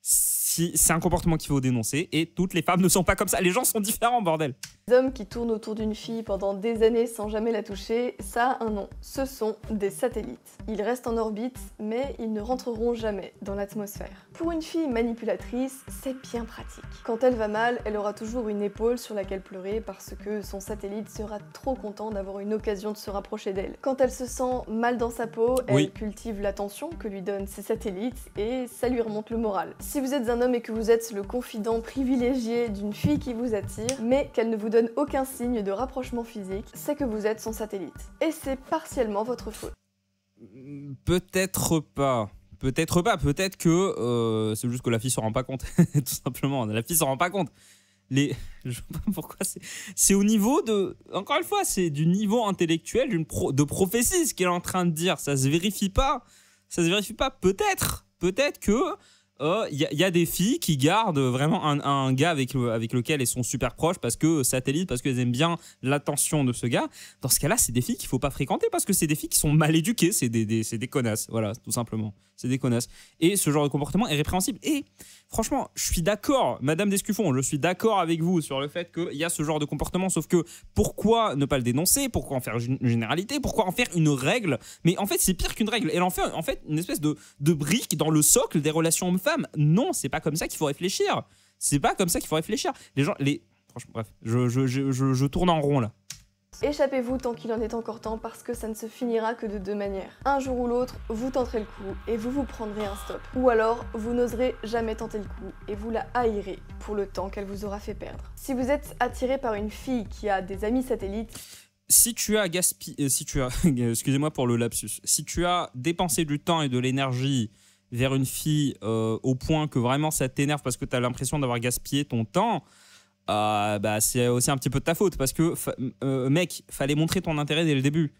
c'est un comportement qu'il faut dénoncer et toutes les femmes ne sont pas comme ça. Les gens sont différents, bordel. Les hommes qui tournent autour d'une fille pendant des années sans jamais la toucher, ça a un nom. Ce sont des satellites. Ils restent en orbite, mais ils ne rentreront jamais dans l'atmosphère. Pour une fille manipulatrice, c'est bien pratique. Quand elle va mal, elle aura toujours une épaule sur laquelle pleurer parce que son satellite sera trop content d'avoir une occasion de se rapprocher d'elle. Quand elle se sent mal dans sa peau, elle cultive l'attention que lui donnent ses satellites et ça lui remonte le moral. Si vous êtes un homme et que vous êtes le confident privilégié d'une fille qui vous attire, mais qu'elle ne vous donne aucun signe de rapprochement physique, c'est que vous êtes son satellite. Et c'est partiellement votre faute. Peut-être pas. Peut-être pas. Peut-être que c'est juste que la fille s'en rend pas compte. Tout simplement. La fille s'en rend pas compte. Je sais pas pourquoi c'est au niveau de... Encore une fois, c'est du niveau intellectuel de prophétie ce qu'elle est en train de dire. Ça se vérifie pas. Ça se vérifie pas. Peut-être que... y a des filles qui gardent vraiment un gars avec lequel elles sont super proches parce que satellite, parce qu'elles aiment bien l'attention de ce gars. Dans ce cas-là, c'est des filles qu'il faut pas fréquenter parce que c'est des filles qui sont mal éduquées, c'est des connasses, voilà, tout simplement. C'est des connasses. Et ce genre de comportement est répréhensible. Et franchement, je suis d'accord, Madame Descuffon, je suis d'accord avec vous sur le fait qu'il y a ce genre de comportement, sauf que pourquoi ne pas le dénoncer? Pourquoi en faire une généralité? Pourquoi en faire une règle? Mais en fait, c'est pire qu'une règle. Elle en fait en fait une espèce de brique dans le socle des relations hommes-femmes. Non, c'est pas comme ça qu'il faut réfléchir. C'est pas comme ça qu'il faut réfléchir. Franchement, bref, je tourne en rond là. Échappez-vous tant qu'il en est encore temps parce que ça ne se finira que de deux manières. Un jour ou l'autre, vous tenterez le coup et vous prendrez un stop. Ou alors, vous n'oserez jamais tenter le coup et vous la haïrez pour le temps qu'elle vous aura fait perdre. Si vous êtes attiré par une fille qui a des amis satellites, si tu as excusez-moi pour le lapsus, si tu as dépensé du temps et de l'énergie vers une fille au point que vraiment ça t'énerve parce que tu as l'impression d'avoir gaspillé ton temps, c'est aussi un petit peu de ta faute parce que mec, fallait montrer ton intérêt dès le début.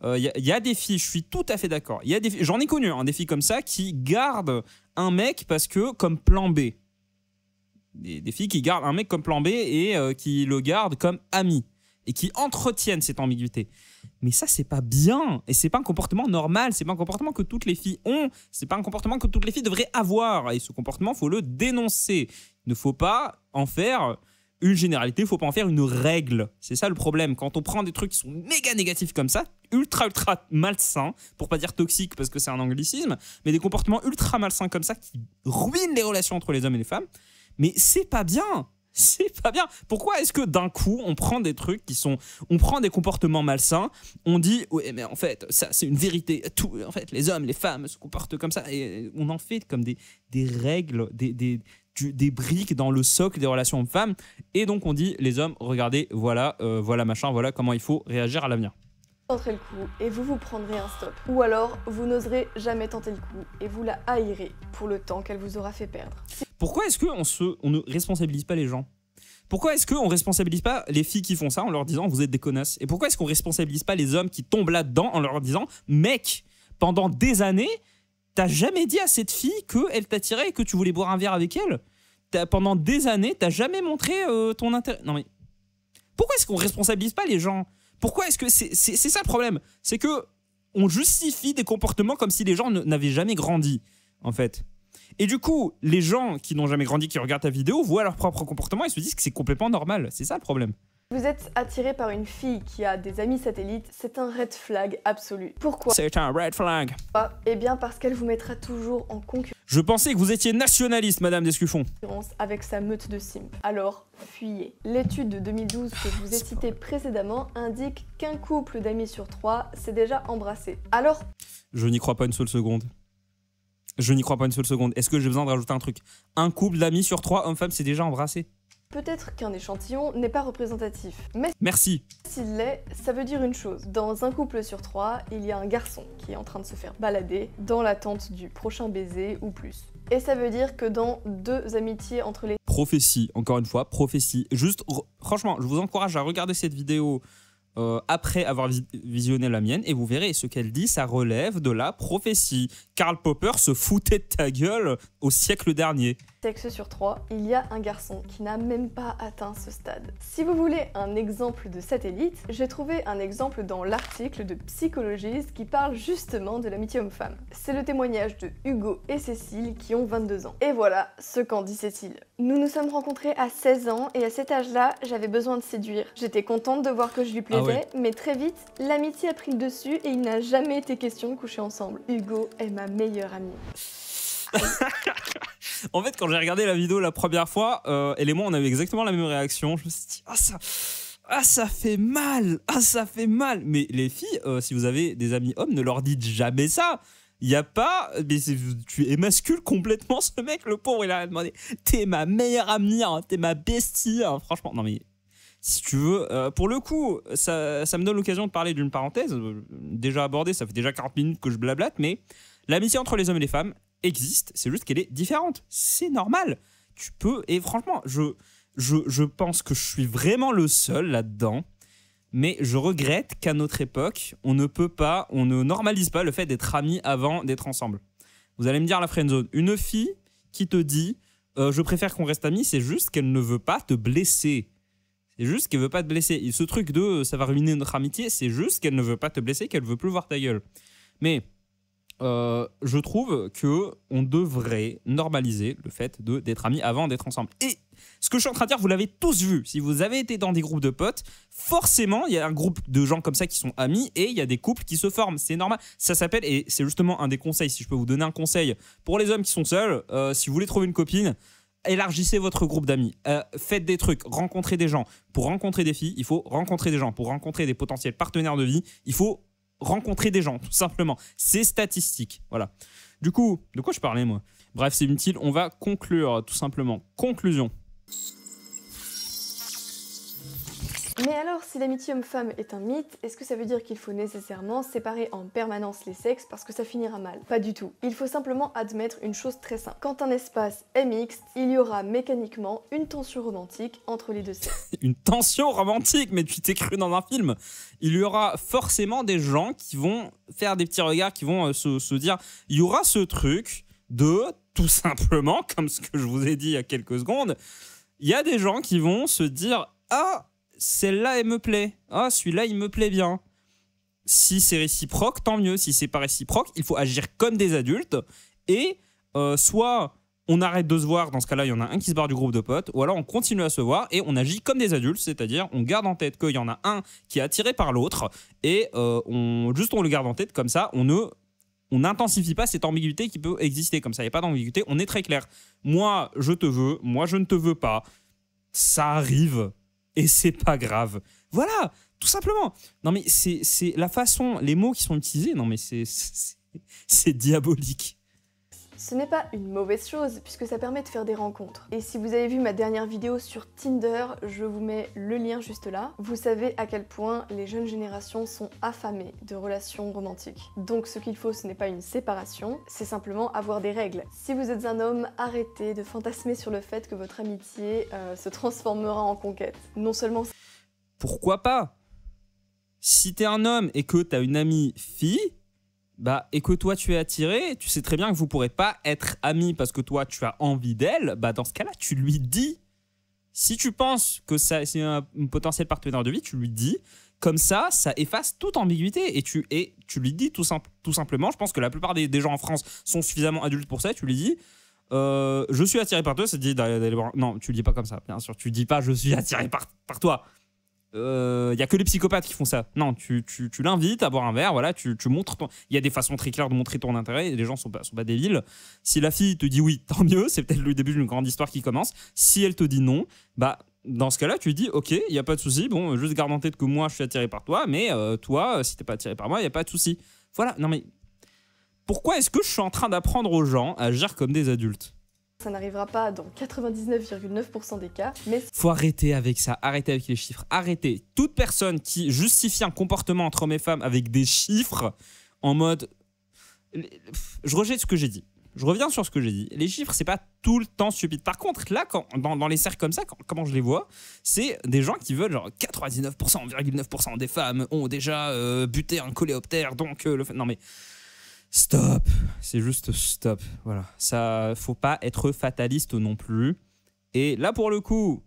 Y a des filles, je suis tout à fait d'accord, j'en ai connu des filles comme ça qui gardent un mec parce que comme plan B. Des filles qui gardent un mec comme plan B et qui le gardent comme ami et qui entretiennent cette ambiguïté. Mais ça, c'est pas bien. Et c'est pas un comportement normal. C'est pas un comportement que toutes les filles ont. C'est pas un comportement que toutes les filles devraient avoir. Et ce comportement, faut le dénoncer. Il ne faut pas en faire une généralité. Il faut pas en faire une règle. C'est ça le problème. Quand on prend des trucs qui sont méga négatifs comme ça, ultra malsains, pour pas dire toxiques parce que c'est un anglicisme, mais des comportements ultra malsains comme ça qui ruinent les relations entre les hommes et les femmes, mais c'est pas bien. C'est pas bien. Pourquoi est-ce que d'un coup, on prend des trucs on prend des comportements malsains, on dit, ouais, mais en fait, ça, c'est une vérité. En fait, les hommes, les femmes se comportent comme ça. Et on en fait comme des règles, des briques dans le socle des relations hommes-femmes. Et donc, on dit, les hommes, regardez, voilà machin, voilà comment il faut réagir à l'avenir. Tenterez le coup et vous prendrez un stop. Ou alors, vous n'oserez jamais tenter le coup et vous la haïrez pour le temps qu'elle vous aura fait perdre. Pourquoi est-ce qu'on ne responsabilise pas les gens? Pourquoi est-ce qu'on responsabilise pas les filles qui font ça en leur disant vous êtes des connasses? Et pourquoi est-ce qu'on responsabilise pas les hommes qui tombent là-dedans en leur disant mec, pendant des années, t'as jamais dit à cette fille qu'elle t'attirait et que tu voulais boire un verre avec elle? Pendant des années, t'as jamais montré ton intérêt? Non mais pourquoi est-ce qu'on responsabilise pas les gens? Pourquoi est-ce que c'est ça le problème? C'est que on justifie des comportements comme si les gens n'avaient jamais grandi, en fait. Et du coup, les gens qui n'ont jamais grandi, qui regardent ta vidéo, voient leur propre comportement et se disent que c'est complètement normal. C'est ça le problème. Vous êtes attiré par une fille qui a des amis satellites, c'est un red flag absolu. Pourquoi? C'est un red flag. Eh bien parce qu'elle vous mettra toujours en concurrence. Je pensais que vous étiez nationaliste, Madame Descuffon. Avec sa meute de simp. Alors, fuyez. L'étude de 2012 que je vous ai citée précédemment indique qu'un couple d'amis sur 3 s'est déjà embrassé. Alors... Je n'y crois pas une seule seconde. Je n'y crois pas une seule seconde. Est-ce que j'ai besoin de rajouter un truc? Un couple d'amis sur 3, hommes-femmes, s'est déjà embrassé? Peut-être qu'un échantillon n'est pas représentatif, mais Merci. s'il l'est, ça veut dire une chose. Dans un couple sur 3, il y a un garçon qui est en train de se faire balader dans l'attente du prochain baiser ou plus. Et ça veut dire que dans 2 amitiés entre les Prophétie, encore une fois, prophétie. Juste, franchement, je vous encourage à regarder cette vidéo après avoir visionné la mienne et vous verrez ce qu'elle dit, ça relève de la prophétie. Karl Popper se foutait de ta gueule au siècle dernier. sexes sur 3, il y a un garçon qui n'a même pas atteint ce stade. Si vous voulez un exemple de satellite, j'ai trouvé un exemple dans l'article de Psychologist qui parle justement de l'amitié homme-femme. C'est le témoignage de Hugo et Cécile qui ont 22 ans. Et voilà ce qu'en dit Cécile. Nous nous sommes rencontrés à 16 ans et à cet âge-là, j'avais besoin de séduire. J'étais contente de voir que je lui plaisais, mais très vite, l'amitié a pris le dessus et il n'a jamais été question de coucher ensemble. Hugo est ma meilleure amie. En fait, quand j'ai regardé la vidéo la première fois, elle et moi, on avait exactement la même réaction. Je me suis dit, ça fait mal, ça fait mal. Mais les filles, si vous avez des amis hommes, ne leur dites jamais ça. Il n'y a pas, mais tu émascules complètement ce mec, le pauvre, il a demandé, t'es ma meilleure amie, hein, t'es ma bestie, hein. Franchement, non mais, si tu veux, pour le coup, ça me donne l'occasion de parler d'une parenthèse, déjà abordée, ça fait déjà 40 minutes que je blablate, mais l'amitié entre les hommes et les femmes existe, c'est juste qu'elle est différente, c'est normal, tu peux, et franchement, je pense que je suis vraiment le seul là-dedans, mais je regrette qu'à notre époque, on ne normalise pas le fait d'être amis avant d'être ensemble. Vous allez me dire la friendzone, une fille qui te dit je préfère qu'on reste amis, c'est juste qu'elle ne veut pas te blesser. C'est juste qu'elle veut pas te blesser. Et ce truc de ça va ruiner notre amitié, c'est juste qu'elle ne veut pas te blesser, qu'elle veut plus voir ta gueule. Mais je trouve que on devrait normaliser le fait d'être amis avant d'être ensemble. Et ce que je suis en train de dire, vous l'avez tous vu. Si vous avez été dans des groupes de potes, forcément, il y a un groupe de gens comme ça qui sont amis et il y a des couples qui se forment. C'est normal. Ça s'appelle, et c'est justement un des conseils, si je peux vous donner un conseil pour les hommes qui sont seuls, si vous voulez trouver une copine, élargissez votre groupe d'amis. Faites des trucs, rencontrez des gens. Pour rencontrer des filles, il faut rencontrer des gens. Pour rencontrer des potentiels partenaires de vie, il faut rencontrer des gens, tout simplement. C'est statistique. Voilà. Du coup, de quoi je parlais, moi? Bref, c'est inutile. On va conclure, tout simplement. Conclusion. Mais alors, si l'amitié homme-femme est un mythe, est-ce que ça veut dire qu'il faut nécessairement séparer en permanence les sexes parce que ça finira mal? Pas du tout. Il faut simplement admettre une chose très simple. Quand un espace est mixte, il y aura mécaniquement une tension romantique entre les deux sexes. Une tension romantique? Mais tu t'es cru dans un film? Il y aura forcément des gens qui vont faire des petits regards, qui vont se dire, il y aura ce truc de, tout simplement, comme ce que je vous ai dit il y a quelques secondes, il y a des gens qui vont se dire, ah, celle-là, elle me plaît. Ah, celui-là, il me plaît bien. Si c'est réciproque, tant mieux. Si c'est pas réciproque, il faut agir comme des adultes. Et soit on arrête de se voir, dans ce cas-là, il y en a un qui se barre du groupe de potes, ou alors on continue à se voir et on agit comme des adultes, c'est-à-dire on garde en tête qu'il y en a un qui est attiré par l'autre et on le garde en tête, comme ça, on n'intensifie pas cette ambiguïté qui peut exister. Comme ça, il n'y a pas d'ambiguïté, on est très clair. Moi, je te veux, moi, je ne te veux pas. Ça arrive. Et c'est pas grave. Voilà, tout simplement. Non mais c'est la façon, les mots qui sont utilisés, non mais c'est diabolique. Ce n'est pas une mauvaise chose puisque ça permet de faire des rencontres. Et si vous avez vu ma dernière vidéo sur Tinder, je vous mets le lien juste là. Vous savez à quel point les jeunes générations sont affamées de relations romantiques. Donc ce qu'il faut, ce n'est pas une séparation, c'est simplement avoir des règles. Si vous êtes un homme, arrêtez de fantasmer sur le fait que votre amitié se transformera en conquête. Non seulement... Pourquoi pas? Si t'es un homme et que t'as une amie fille, bah, et que toi tu es attiré, tu sais très bien que vous pourrez pas être amis parce que toi tu as envie d'elle, bah dans ce cas-là tu lui dis. Si tu penses que c'est un potentiel partenaire de vie, tu lui dis. Comme ça efface toute ambiguïté et tu lui dis tout simplement. Je pense que la plupart des gens en France sont suffisamment adultes pour ça. Tu lui dis je suis attiré par toi, ça te dit d'aller voir. Non, tu le dis pas comme ça, bien sûr. Tu dis pas je suis attiré par toi. Y a que les psychopathes qui font ça. Non, tu l'invites à boire un verre, voilà, tu montres ton... Il y a des façons très claires de montrer ton intérêt et les gens sont pas débiles. Si la fille te dit oui, tant mieux, c'est peut-être le début d'une grande histoire qui commence. Si elle te dit non, bah dans ce cas-là, tu dis ok, il y a pas de souci, bon, juste garde en tête que moi je suis attiré par toi, mais toi, si t'es pas attiré par moi, il y a pas de souci. Voilà, non mais pourquoi est-ce que je suis en train d'apprendre aux gens à agir comme des adultes? Ça n'arrivera pas dans 99,9% des cas, mais faut arrêter avec ça, arrêtez avec les chiffres, arrêtez. Toute personne qui justifie un comportement entre hommes et femmes avec des chiffres en mode... Je rejette ce que j'ai dit. Je reviens sur ce que j'ai dit. Les chiffres, c'est pas tout le temps stupide. Par contre, là, dans les cercles comme ça, comment je les vois, c'est des gens qui veulent genre 99,9% des femmes ont déjà buté un coléoptère, donc non mais stop, c'est juste stop. Voilà, ça, faut pas être fataliste non plus. Et là, pour le coup,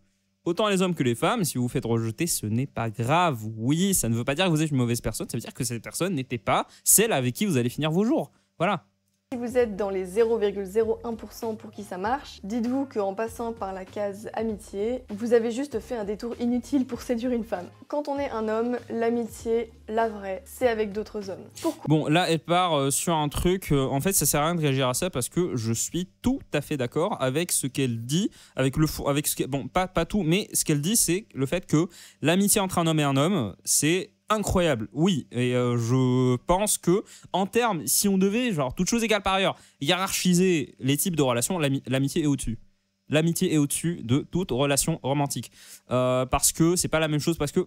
autant les hommes que les femmes, si vous vous faites rejeter, ce n'est pas grave. Oui, ça ne veut pas dire que vous êtes une mauvaise personne, ça veut dire que cette personne n'était pas celle avec qui vous allez finir vos jours. Voilà. si vous êtes dans les 0,01% pour qui ça marche, dites-vous qu'en passant par la case amitié, vous avez juste fait un détour inutile pour séduire une femme. Quand on est un homme, l'amitié, la vraie, c'est avec d'autres hommes. Pourquoi ? Bon, là, elle part sur un truc. En fait, ça sert à rien de réagir à ça parce que je suis tout à fait d'accord avec ce qu'elle dit, avec ce qu'elle, bon, pas tout, mais ce qu'elle dit, c'est le fait que l'amitié entre un homme et un homme, c'est incroyable, oui, et je pense que en termes, si on devait, genre, toute chose égale par ailleurs, hiérarchiser les types de relations, l'amitié est au-dessus. L'amitié est au-dessus de toute relation romantique. Parce que c'est pas la même chose, parce que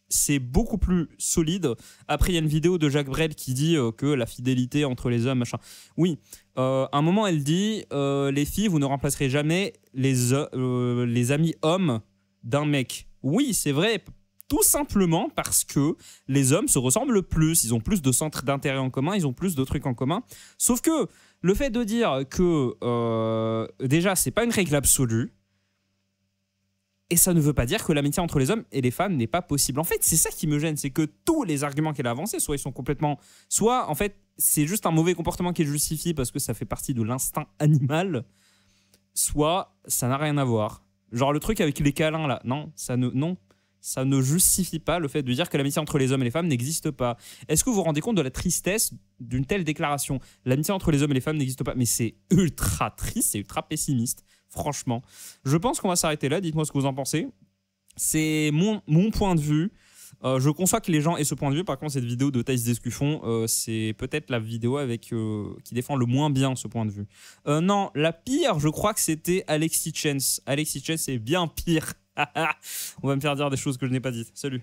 c'est beaucoup plus solide. Après, il y a une vidéo de Jacques Brel qui dit que la fidélité entre les hommes, machin. Oui, à un moment, elle dit les filles, vous ne remplacerez jamais les amis hommes d'un mec. Oui, c'est vrai. Tout simplement parce que les hommes se ressemblent le plus, ils ont plus de centres d'intérêt en commun, ils ont plus de trucs en commun. Sauf que le fait de dire que déjà c'est pas une règle absolue, et ça ne veut pas dire que l'amitié entre les hommes et les femmes n'est pas possible. En fait, c'est ça qui me gêne, c'est que tous les arguments qu'elle a avancés, soit ils sont complètement, soit en fait c'est juste un mauvais comportement qui est justifié parce que ça fait partie de l'instinct animal, soit ça n'a rien à voir. Genre le truc avec les câlins là, non. Ça ne justifie pas le fait de dire que l'amitié entre les hommes et les femmes n'existe pas. Est-ce que vous vous rendez compte de la tristesse d'une telle déclaration ? L'amitié entre les hommes et les femmes n'existe pas. Mais c'est ultra triste, c'est ultra pessimiste, franchement. Je pense qu'on va s'arrêter là, dites-moi ce que vous en pensez. C'est mon point de vue. Je conçois que les gens aient ce point de vue. Par contre, cette vidéo de Thaïs Descuffon, c'est peut-être la vidéo qui défend le moins bien ce point de vue. Non, la pire, je crois que c'était Alexis Chance. Alexis Chance est bien pire. On va me faire dire des choses que je n'ai pas dites. Salut.